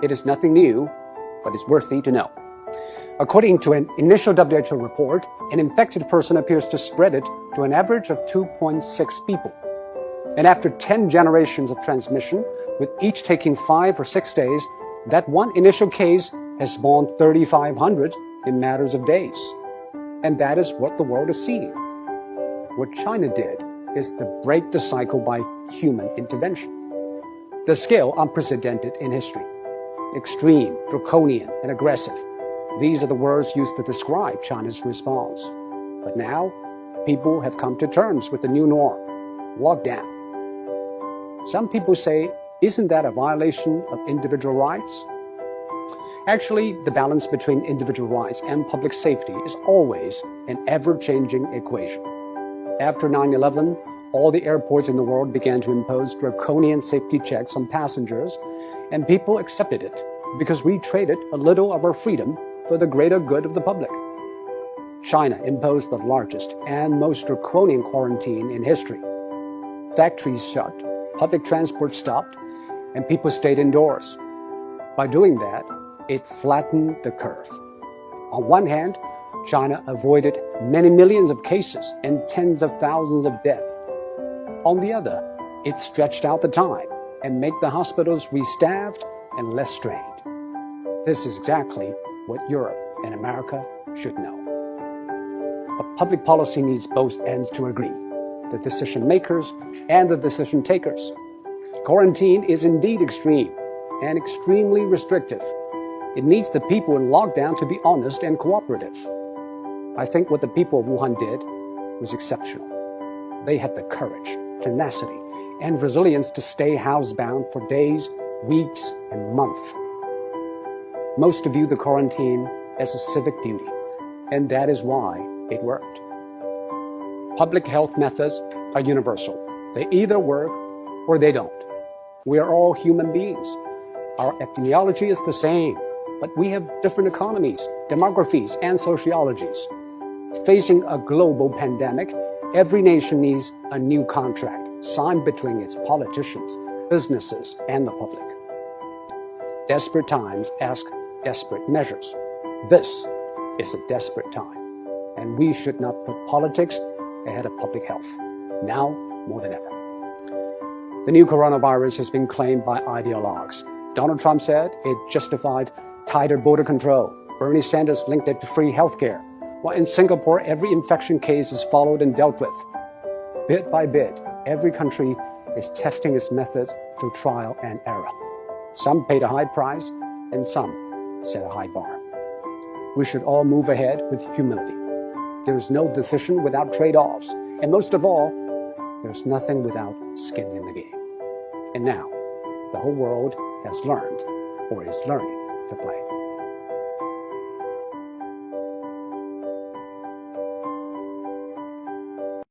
It is nothing new, but it's worthy to know. According to an initial WHO report, an infected person appears to spread it to an average of 2.6 people. And after 10 generations of transmission, with each taking 5 or 6 days, that one initial case has spawned 3,500 in matters of days. And that is what the world is seeing. What China did is to break the cycle by human intervention. The scale unprecedented in history. Extreme, draconian, and aggressive. These are the words used to describe China's response. But now, people have come to terms with the new norm, lockdown. Some people say, isn't that a violation of individual rights? Actually, the balance between individual rights and public safety is always an ever-changing equation. After 9/11, all the airports in the world began to impose draconian safety checks on passengers, and people accepted it because we traded a little of our freedom for the greater good of the public. China imposed the largest and most draconian quarantine in history. Factories shut, public transport stopped, and people stayed indoors. By doing that, it flattened the curve. On one hand, China avoided many millions of cases and tens of thousands of deaths. On the other, it stretched out the time and made the hospitals restaffed and less strained. This is exactly what Europe and America should know. But public policy needs both ends to agree, the decision makers and the decision takers. Quarantine is indeed extreme and extremely restrictive. It needs the people in lockdown to be honest and cooperative. I think what the people of Wuhan did was exceptional. They had the courage, tenacity, and resilience to stay housebound for days, weeks, and months. Most view the quarantine as a civic duty, and that is why it worked. Public health methods are universal. They either work or they don't. We are all human beings. Our epidemiology is the same, but we have different economies, demographies, and sociologies. Facing a global pandemic, every nation needs a new contract signed between its politicians, businesses, and the public. Desperate times ask desperate measures. This is a desperate time, and we should not put politics ahead of public health, now more than ever. The new coronavirus has been claimed by ideologues. Donald Trump said it justified tighter border control. Bernie Sanders linked it to free healthcare. While in Singapore, every infection case is followed and dealt with. Bit by bit, every country is testing its methods through trial and error. Some paid a high price, and some set a high bar. We should all move ahead with humility. There is no decision without trade-offs, and most of all, there's nothing without skin in the game. And now, the whole world has learned, or is learning, to play.